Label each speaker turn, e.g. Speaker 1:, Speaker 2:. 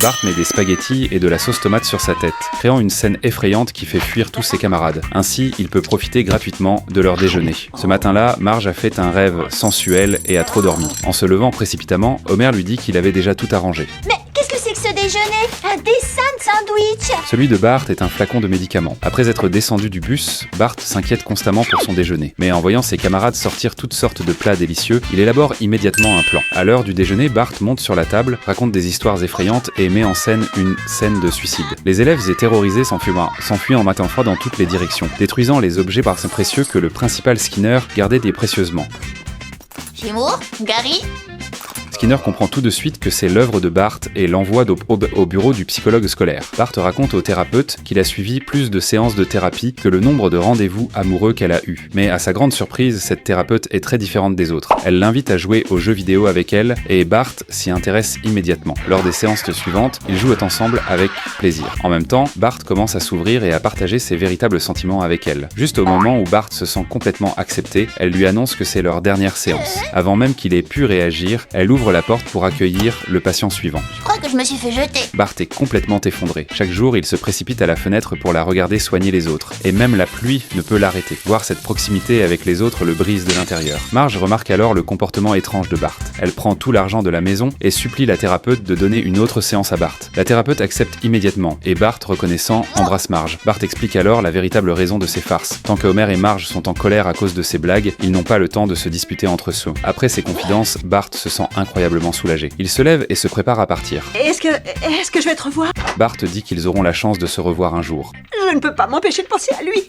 Speaker 1: Bart met des spaghettis et de la sauce tomate sur sa tête, créant une scène effrayante qui fait fuir tous ses camarades. Ainsi, il peut profiter gratuitement de leur déjeuner. Ce matin-là, Marge a fait un rêve sensuel et a trop dormi. En se levant précipitamment, Homer lui dit qu'il avait déjà tout arrangé.
Speaker 2: Mais qu'est-ce que c'est que ce déjeuner? Un dessin de sandwich?
Speaker 1: Celui de Bart est un flacon de médicaments. Après être descendu du bus, Bart s'inquiète constamment pour son déjeuner. Mais en voyant ses camarades sortir toutes sortes de plats délicieux, il élabore immédiatement un plan. À l'heure du déjeuner, Bart monte sur la table, raconte des histoires effrayantes et met en scène une scène de suicide. Les élèves et terrorisés s'enfuient en matin froid dans toutes les directions, détruisant les objets par précieux que le principal Skinner gardait précieusement.
Speaker 2: Seymour? Gary?
Speaker 1: Skinner comprend tout de suite que c'est l'œuvre de Bart et l'envoie au bureau du psychologue scolaire. Bart raconte au thérapeute qu'il a suivi plus de séances de thérapie que le nombre de rendez-vous amoureux qu'elle a eu. Mais à sa grande surprise, cette thérapeute est très différente des autres. Elle l'invite à jouer aux jeux vidéo avec elle et Bart s'y intéresse immédiatement. Lors des séances suivantes, ils jouent ensemble avec plaisir. En même temps, Bart commence à s'ouvrir et à partager ses véritables sentiments avec elle. Juste au moment où Bart se sent complètement accepté, elle lui annonce que c'est leur dernière séance. Avant même qu'il ait pu réagir, elle ouvre la porte pour accueillir le patient suivant.
Speaker 2: Je crois que je me suis fait jeter.
Speaker 1: Bart est complètement effondré. Chaque jour, il se précipite à la fenêtre pour la regarder soigner les autres. Et même la pluie ne peut l'arrêter. Voir cette proximité avec les autres le brise de l'intérieur. Marge remarque alors le comportement étrange de Bart. Elle prend tout l'argent de la maison et supplie la thérapeute de donner une autre séance à Bart. La thérapeute accepte immédiatement et Bart, reconnaissant, embrasse Marge. Bart explique alors la véritable raison de ces farces. Tant que Homer et Marge sont en colère à cause de ces blagues, ils n'ont pas le temps de se disputer entre eux. Après ces confidences, Bart se sent incroyablement soulagé. Il se lève et se prépare à partir.
Speaker 3: Est-ce que je vais te revoir?
Speaker 1: Bart dit qu'ils auront la chance de se revoir un jour.
Speaker 3: Je ne peux pas m'empêcher de penser à lui.